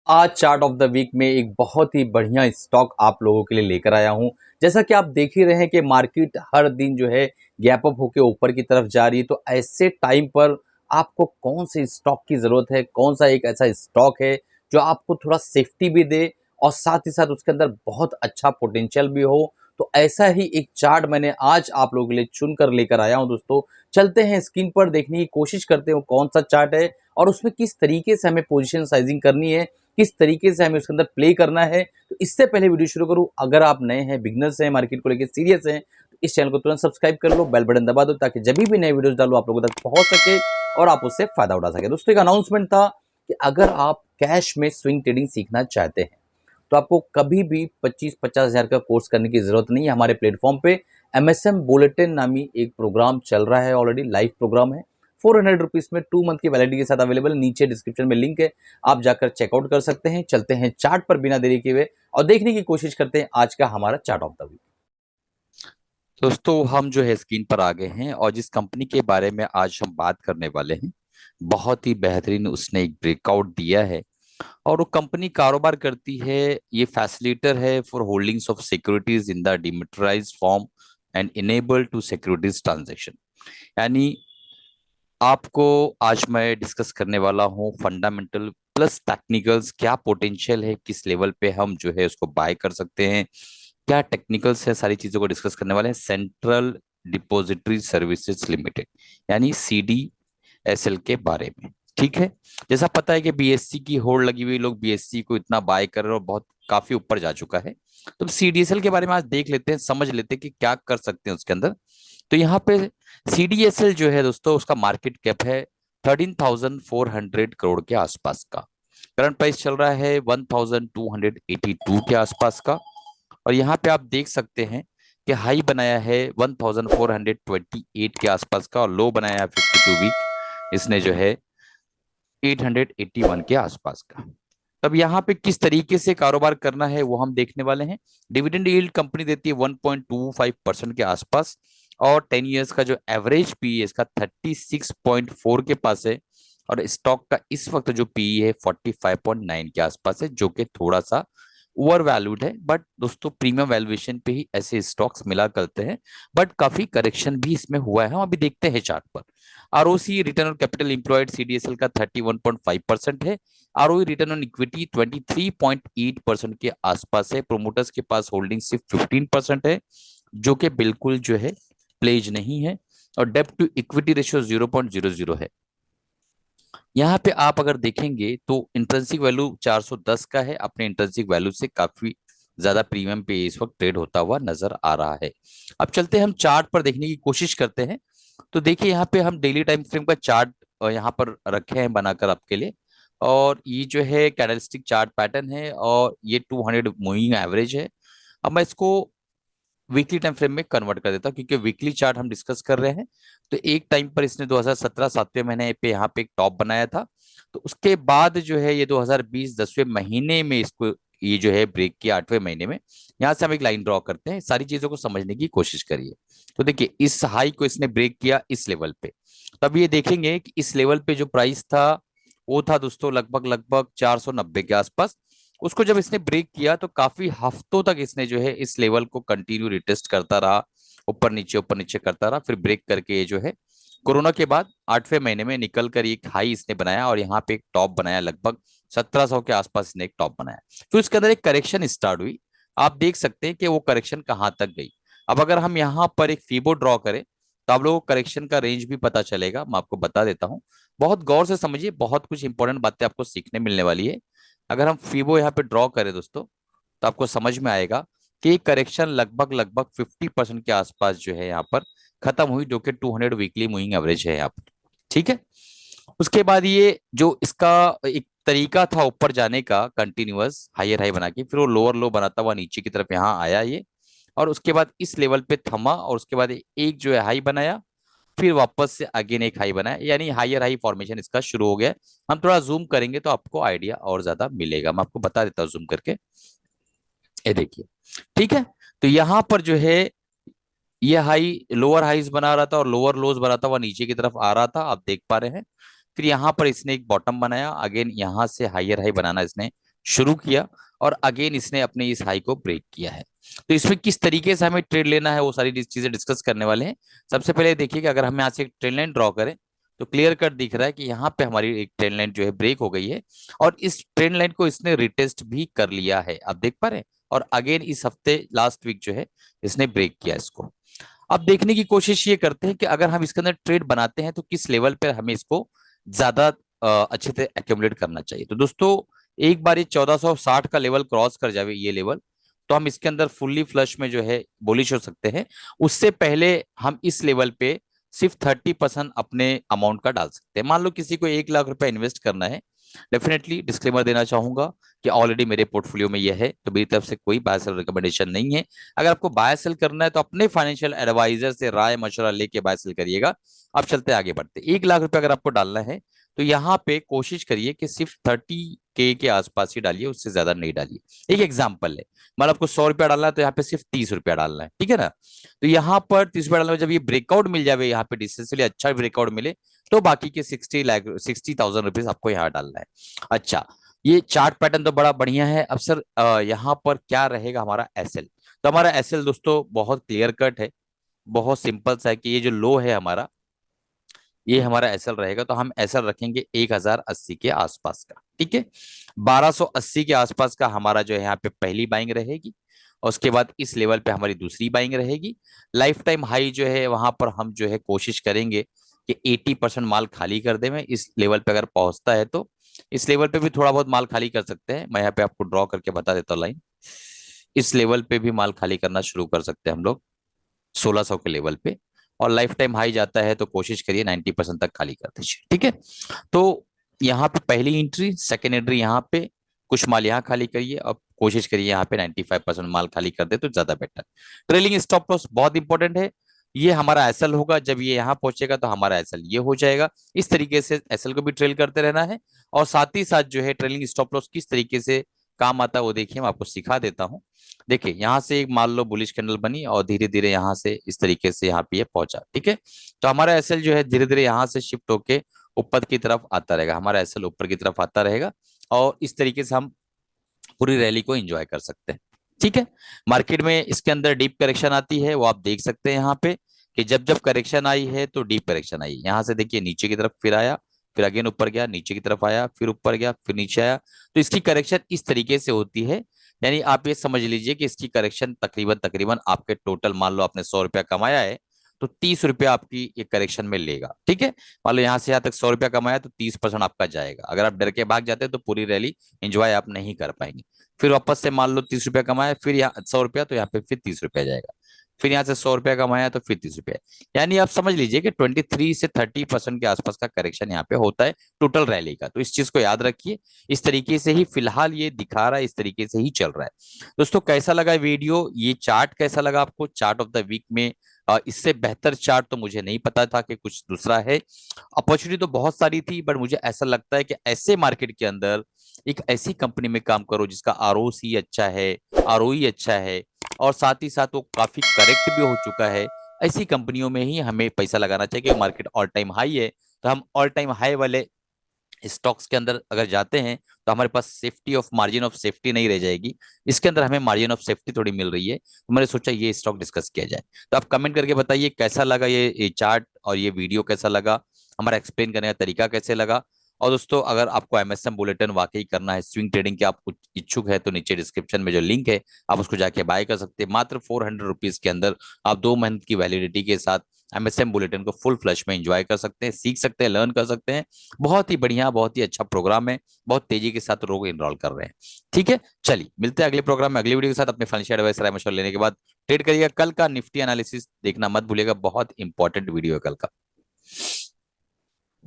आज chart of the week में एक बहुत ही बढ़िया स्टॉक आप लोगों के लिए लेकर आया हूं। जैसा कि आप देख ही रहे हैं कि मार्केट हर दिन जो है गैप अप होकर ऊपर की तरफ जा रही है, तो ऐसे टाइम पर आपको कौन से स्टॉक की ज़रूरत है, कौन सा एक ऐसा स्टॉक है जो आपको थोड़ा सेफ्टी भी दे और साथ ही साथ उसके अंदर बहुत अच्छा पोटेंशियल भी हो। तो ऐसा ही एक चार्ट मैंने आज आप लोगों के लिए चुनकर लेकर आया हूं दोस्तों। चलते हैं स्क्रीन पर देखने की कोशिश करते हैं वो कौन सा चार्ट है और उसमें किस तरीके से हमें पोजीशन साइजिंग करनी है, किस तरीके से हमें उसके अंदर प्ले करना है। तो इससे पहले वीडियो शुरू करूं, अगर आप नए हैं, बिगनर्स हैं, मार्केट को लेकर सीरियस हैं, तो इस चैनल को तुरंत सब्सक्राइब कर लो, बेल बटन दबा दो ताकि जब भी नए वीडियोस डालो आप लोगों तक पहुंच सके और आप उससे फायदा उठा सके। दोस्तों एक अनाउंसमेंट था कि अगर आप कैश में स्विंग ट्रेडिंग सीखना चाहते हैं तो आपको कभी भी 25-50 हज़ार का कोर्स करने की जरूरत नहीं है। हमारे प्लेटफॉर्म पे एमएसएम बुलेटिन नामी एक प्रोग्राम चल रहा है, ऑलरेडी लाइव प्रोग्राम है। 400 रुपीज में 2 मंथ की वैलिडिटी के साथ अवेलेबल है। नीचे डिस्क्रिप्शन में लिंक है, आप जाकर चेकआउट कर सकते हैं। चलते हैं चार्ट पर बिना देरी किए हुए और देखने की कोशिश करते हैं आज का हमारा चार्ट ऑफ द वीक। दोस्तों हम जो है स्क्रीन पर आ गए हैं और जिस कंपनी के बारे में आज हम बात करने वाले हैं बहुत ही बेहतरीन उसने एक ब्रेकआउट दिया है। और वो कंपनी कारोबार करती है, ये फैसिलिटेटर है for holdings of securities in the dematerialised form and enable to securities transaction. यानी आपको आज मैं डिस्कस करने वाला हूँ फंडामेंटल प्लस टेक्निकल्स, क्या पोटेंशियल है, किस लेवल पे हम जो है उसको बाय कर सकते हैं, क्या टेक्निकल्स है, सारी चीजों को डिस्कस करने वाले हैं। सेंट्रल डिपॉजिटरी सर्विसेज लिमिटेड यानी सीडीएसएल के बारे में। ठीक है, जैसा पता है कि बीएससी की होड़ लगी हुई, लोग बीएससी को इतना बाय कर रहे हैं और बहुत काफी ऊपर जा चुका है। तो सीडीएसएल के बारे में आज देख लेते हैं, समझ लेते हैं कि क्या कर सकते हैं उसके अंदर। तो यहाँ पे सीडीएसएल जो है दोस्तों, उसका मार्केट कैप है 13,400 करोड़ के आसपास का। करंट प्राइस चल रहा है 1,282 के आसपास का। और यहाँ पे आप देख सकते हैं कि हाई बनाया है 1,428 के आसपास का और लो बनाया है 52 वीक इसने जो है 881 के आसपास का। तब यहाँ पे किस तरीके से कारोबार करना है वो हम देखने वाले हैं। डिविडेंड यील्ड कंपनी देती है 1.25% के आसपास और 10 इयर्स का जो एवरेज पी है इसका 36.4 के पास है। और स्टॉक का इस वक्त जो पी है 45.9 के आसपास है, जो कि थोड़ा सा ओवर वैल्यूड है। बट दोस्तों प्रीमियम वैल्यूएशन पे ही ऐसे स्टॉक्स मिला करते हैं, बट काफी करेक्शन भी इसमें हुआ है, हम अभी देखते हैं चार्ट पर। ROC return on capital employed CDSL का 31.5% है। आरओई रिटर्न ऑन इक्विटी 23.8% के आसपास है। प्रोमोटर्स के पास होल्डिंग सिर्फ 15% है, जो कि बिल्कुल जो है प्लेज नहीं है। और डेब्ट टू इक्विटी रेशियो 0.00 है। यहाँ पे आप अगर देखेंगे तो इंट्रिंसिक वैल्यू 410 का है, अपने इंट्रिंसिक वैल्यू से काफी ज्यादा प्रीमियम पे इस वक्त ट्रेड होता हुआ नजर आ रहा है। अब चलते हैं हम चार्ट पर देखने की कोशिश करते हैं। तो देखिए यहाँ पे हम डेली टाइम फ्रेम का चार्ट यहाँ पर रखे हैं बनाकर आपके लिए। और ये जो है कैंडलस्टिक चार्ट पैटर्न है और ये 200 मूविंग एवरेज है। अब मैं इसको वीकली टाइम फ्रेम में कन्वर्ट कर देता हूँ क्योंकि वीकली चार्ट हम डिस्कस कर रहे हैं। तो एक टाइम पर इसने 2017 सातवें महीने पे यहाँ पे एक टॉप बनाया था। तो उसके बाद जो है ये 2020 10वें महीने में इसको ये जो है ब्रेक किया 8वें महीने में। यहाँ से हम एक लाइन ड्रॉ करते हैं, सारी चीजों को समझने की कोशिश करिए। तो देखिए इस हाई को इसने ब्रेक किया इस लेवल पे। तब ये देखेंगे कि इस लेवल पे जो प्राइस था वो था दोस्तों लगभग लगभग 490 के आसपास। उसको जब इसने ब्रेक किया तो काफी हफ्तों तक इसने जो है इस लेवल को कंटिन्यू रिटेस्ट करता रहा, ऊपर नीचे करता रहा। फिर ब्रेक करके ये जो है कोरोना के बाद 8वें महीने में निकल कर एक हाई इसने बनाया और यहाँ पे एक टॉप बनाया, लगभग 1700 के आसपास इसने एक टॉप बनाया। फिर उसके अंदर एक करेक्शन स्टार्ट हुई। आप देख सकते हैं कि वो करेक्शन कहाँ तक गई। अब अगर हम यहाँ पर एक फीबो ड्रॉ करें तो आप लोगों को करेक्शन का रेंज भी पता चलेगा, मैं आपको बता देता हूँ। बहुत गौर से समझिए, बहुत कुछ इंपॉर्टेंट बातें आपको सीखने मिलने वाली है। अगर हम फीबो यहाँ पे ड्रॉ करें दोस्तों तो आपको समझ में आएगा कि करेक्शन लगभग लगभग 50% के आसपास जो है यहाँ पर खत्म हुई, जो कि 200 वीकली मूविंग एवरेज है यहाँ पर। ठीक है, उसके बाद ये जो इसका एक तरीका था ऊपर जाने का, कंटिन्यूअस हायर हाई बना के फिर वो लोअर लो बनाता हुआ नीचे की तरफ यहाँ आया ये। और उसके बाद इस लेवल पे थमा और उसके बाद एक जो है हाई बनाया, फिर वापस से अगेन एक हाई बनाया, यानी हायर हाई फॉर्मेशन इसका शुरू हो गया। हम थोड़ा जूम करेंगे तो आपको आइडिया और ज्यादा मिलेगा, मैं आपको बता देता हूँ जूम करके। ये देखिए, ठीक है। तो यहाँ पर जो है ये हाई लोअर हाईज बना रहा था और लोअर लोज बनाता हुआ नीचे की तरफ आ रहा था, आप देख पा रहे हैं। फिर यहाँ पर इसने एक बॉटम बनाया, अगेन यहाँ से हायर हाई बनाना इसने शुरू किया और अगेन इसने अपने इस हाई को ब्रेक किया है। तो इसमें किस तरीके से हमें ट्रेड लेना है वो सारी चीजें डिस्कस करने वाले हैं। सबसे पहले देखिए कि अगर हम यहाँ से एक ट्रेंड लाइन ड्रॉ करें तो क्लियर कट दिख रहा है कि यहाँ पे हमारी एक ट्रेंड लाइन जो है ब्रेक हो गई है और इस ट्रेंड लाइन को इसने रिटेस्ट भी कर लिया है, आप देख पा रहे हैं। और अगेन इस हफ्ते लास्ट वीक जो है इसने ब्रेक किया इसको। अब देखने की कोशिश ये करते हैं कि अगर हम इसके अंदर ट्रेड बनाते हैं तो किस लेवल पर हमें इसको ज्यादा अच्छे से एक्यूमुलेट करना चाहिए। तो दोस्तों एक बार ये 1460 का लेवल क्रॉस कर जावे ये लेवल, तो हम इसके अंदर फुल्ली फ्लश में जो है बुलिश हो सकते हैं। उससे पहले हम इस लेवल पे सिर्फ 30% अपने अमाउंट का डाल सकते हैं। मान लो किसी को 1 लाख रुपए इन्वेस्ट करना है, डेफिनेटली डिस्क्लेमर देना चाहूंगा कि ऑलरेडी मेरे पोर्टफोलियो में यह है, तो मेरी तरफ से कोई बाय सेल रिकमेंडेशन नहीं है। अगर आपको बाय सेल करना है तो अपने फाइनेंशियल एडवाइजर से राय मशवरा लेके बाय सेल करिएगा। अब चलते आगे बढ़ते। 1 लाख रुपए अगर आपको डालना है तो यहाँ पे कोशिश करिए कि सिर्फ 30K के आसपास ही डालिए, उससे ज्यादा नहीं डालिए। एक एग्जाम्पल है, मतलब आपको 100 रुपया डालना है तो यहाँ पे सिर्फ 30 रुपया डालना है, ठीक है ना। तो यहाँ पर 30 रुपया डालना, जब ये ब्रेकआउट मिल जाए, यहाँ पे डिस्टेंसली अच्छा ब्रेकआउट मिले, तो बाकी के 60,000 रुपीज आपको यहाँ डालना है। अच्छा, ये चार्ट पैटर्न तो बड़ा बढ़िया है। अब सर यहाँ पर क्या रहेगा हमारा एसएल। तो हमारा एसएल दोस्तों बहुत क्लियर कट है, बहुत सिंपल सा है कि ये जो लो है हमारा, ये हमारा एसएल रहेगा। तो हम एसएल रखेंगे 1080 के आसपास का, ठीक है। 1280 के आसपास का हमारा जो है यहाँ पे पहली बाइंग रहेगी और उसके बाद इस लेवल पे हमारी दूसरी बाइंग रहेगी। लाइफ टाइम हाई जो है वहां पर हम जो है कोशिश करेंगे कि 80% माल खाली कर दे। मैं इस लेवल पे अगर पहुंचता है तो इस लेवल पे भी थोड़ा बहुत माल खाली कर सकते हैं। मैं यहाँ पे आपको ड्रॉ करके बता देता हूँ लाइन। इस लेवल पे भी माल खाली करना शुरू कर सकते हैं हम लोग 1600 के लेवल पे। और लाइफ टाइम हाई जाता है तो कोशिश करिए 90% तक खाली कर दीजिए, ठीक है। तो यहाँ पे पहली एंट्री, सेकेंड एंट्री यहाँ पे, कुछ माल यहाँ खाली करिए और कोशिश करिए यहाँ पे 95% माल खाली कर दे तो ज्यादा बेटर। ट्रेलिंग स्टॉप लॉस बहुत इंपॉर्टेंट है। ये हमारा एसएल होगा, जब ये यहाँ पहुंचेगा तो हमारा एसएल ये हो जाएगा। इस तरीके से एसएल को भी ट्रेल करते रहना है। और साथ ही साथ जो है ट्रेलिंग स्टॉप लॉस किस तरीके से काम आता है वो देखिए, मैं आपको सिखा देता हूँ। देखिए यहाँ से एक मान लो बुलिश कैंडल बनी और धीरे धीरे यहाँ से इस तरीके से यहाँ पे ये पहुंचा, ठीक है। तो हमारा एसएल जो है धीरे धीरे यहाँ से शिफ्ट होके ऊपर की तरफ आता रहेगा। हमारा एसएल ऊपर की तरफ आता रहेगा और इस तरीके से हम पूरी रैली को एंजॉय कर सकते हैं, ठीक है। मार्केट में इसके अंदर डीप करेक्शन आती है, वो आप देख सकते हैं यहाँ पे कि जब जब करेक्शन आई है तो डीप करेक्शन आई। यहाँ से देखिए नीचे की तरफ फिर आया, फिर अगेन ऊपर गया, नीचे की तरफ आया, फिर ऊपर गया, फिर नीचे आया। तो इसकी करेक्शन इस तरीके से होती है। यानी आप ये समझ लीजिए कि इसकी करेक्शन तकरीबन तकरीबन आपके टोटल, मान लो आपने 100 रुपया कमाया है तो 30 रुपया आपकी ये करेक्शन में लेगा, ठीक है। मान लो यहाँ से यहाँ तक 100 रुपया कमाया तो 30% आपका जाएगा। अगर आप डर के भाग जाते हैं तो पूरी रैली एंजॉय आप नहीं कर पाएंगे। फिर वापस से मान लो 30 रुपया कमाया, फिर यहाँ 100 रुपया, तो यहाँ पे फिर 30 रुपया जाएगा। फिर यहाँ से 100 रुपया कमाया तो फिर 30 रुपया। यानी आप समझ लीजिए कि 23 से 30% के आसपास का करेक्शन यहाँ पे होता है टोटल रैली का। तो इस चीज को याद रखिए। इस तरीके से ही फिलहाल ये दिखा रहा है, इस तरीके से ही चल रहा है। दोस्तों कैसा लगा वीडियो, ये चार्ट कैसा लगा आपको, चार्ट ऑफ द वीक में इससे बेहतर चार्ट तो मुझे नहीं पता था कि कुछ दूसरा है। अपॉर्चुनिटी तो बहुत सारी थी, बट मुझे ऐसा लगता है कि ऐसे मार्केट के अंदर एक ऐसी कंपनी में काम करो जिसका आरओसी अच्छा है, आरओई अच्छा है और साथ ही साथ वो काफी करेक्ट भी हो चुका है। ऐसी कंपनियों में ही हमें पैसा लगाना चाहिए। कि मार्केट ऑल टाइम हाई है तो हम ऑल टाइम हाई वाले स्टॉक्स के अंदर अगर जाते हैं तो हमारे पास safety of margin of safety नहीं रह जाएगी। इसके अंदर हमें मार्जिन ऑफ सेफ्टी थोड़ी मिल रही है, तो मैंने सोचा ये स्टॉक डिस्कस किया जाए। तो आप कमेंट करके बताइए कैसा लगा ये चार्ट और ये वीडियो कैसा लगा, हमारा एक्सप्लेन करने का तरीका कैसे लगा। और दोस्तों अगर आपको एमएसएम बुलेटिन वाकई करना है, स्विंग ट्रेडिंग के आप इच्छुक है, तो नीचे डिस्क्रिप्शन में जो लिंक है आप उसको जाके बाय कर सकते हैं। मात्र 400 रुपीज के अंदर आप 2 मंथ की वैलिडिटी के साथ एमएसएम बुलेटिन को फुल फ्लैश में एंजॉय कर सकते हैं, सीख सकते हैं, लर्न कर सकते हैं। बहुत ही बढ़िया, बहुत ही अच्छा प्रोग्राम है। बहुत तेजी के साथ लोग इनरोल कर रहे हैं, ठीक है। चलिए मिलते हैं अगले प्रोग्राम में अगली वीडियो के साथ। अपने फाइनेंशियल एडवाइस राय मशवरा लेने के बाद ट्रेड करिएगा। कल का निफ्टी एनालिसिस देखना मत भूलिएगा, बहुत इंपॉर्टेंट वीडियो है कल का।